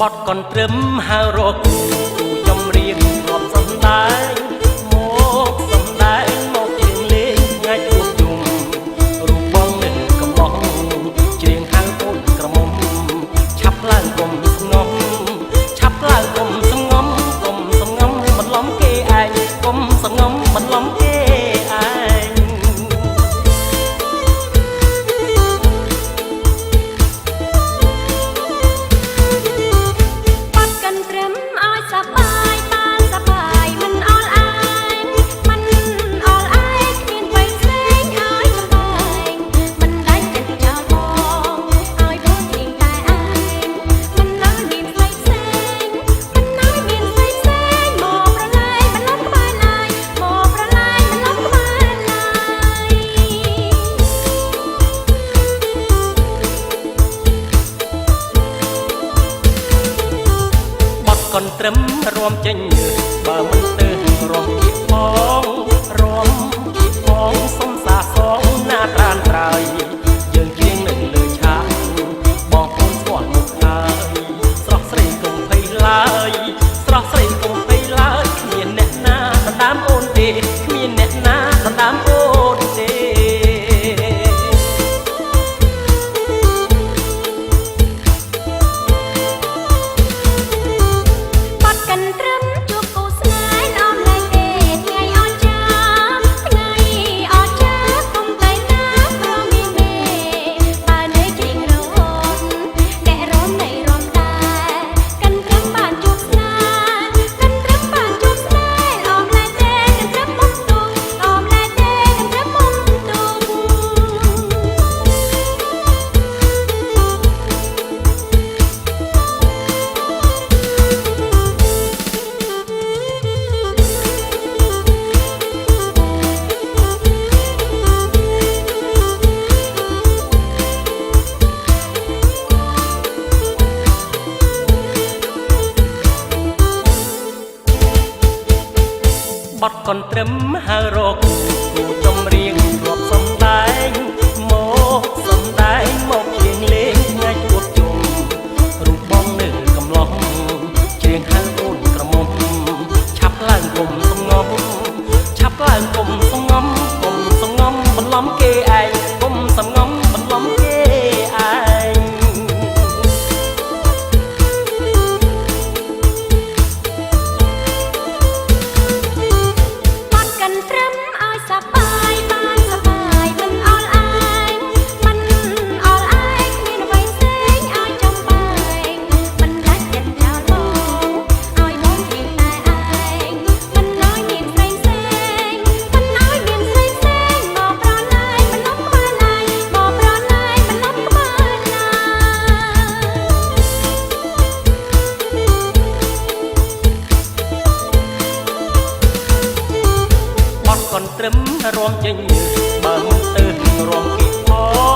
บอดก่อนเตริมหารกจำเรียงรอบสำได้โมกสำได้โมกเชียงเลี้ยงง่ายจุกจุ่มรูปบ้องหนึ่งกำลองเชียงทางต้นกระมมชับล่างกลมสงมชับล่างกลมสงมกลมสงมมันล้อมเกไอกลมสงมมันล้อมเกไอปัดกันเตริมอ้อยสับ ត្រឹមរួមចេញបើមិនទៅរួមគៀកផងរួមគៀកផងសុំសាសងណាត្រានត្រើយយើងជាងនៅលើឆាកបងប្អូនស្គាល់មុខហើយស្រស់ស្រីកុំភ័យឡើយស្រស់ស្រីកុំភ័យឡើយគ្មានអ្នកណាដណ្ដើមអូនទេគ្មានអ្នកណាដណ្ដើមអូនទេ បត់កន្ទ្រឹមហៅរកគូចម្រៀងរាប់សំដែងមកសំដែងមកជាងលេងថ្ងៃជួបជុំរូបបងនៅកំឡុងច្រៀងហៅអូនក្រមុំឆាប់ឡើងគុំសំងំឆាប់ឡើងគុំសំងំគុំសំងំបន្លំគេឯងគុំសំងំបន្លំគេឯង កន្ទ្រឹមរួមចេញបើមិនទៅរួមគៀកផង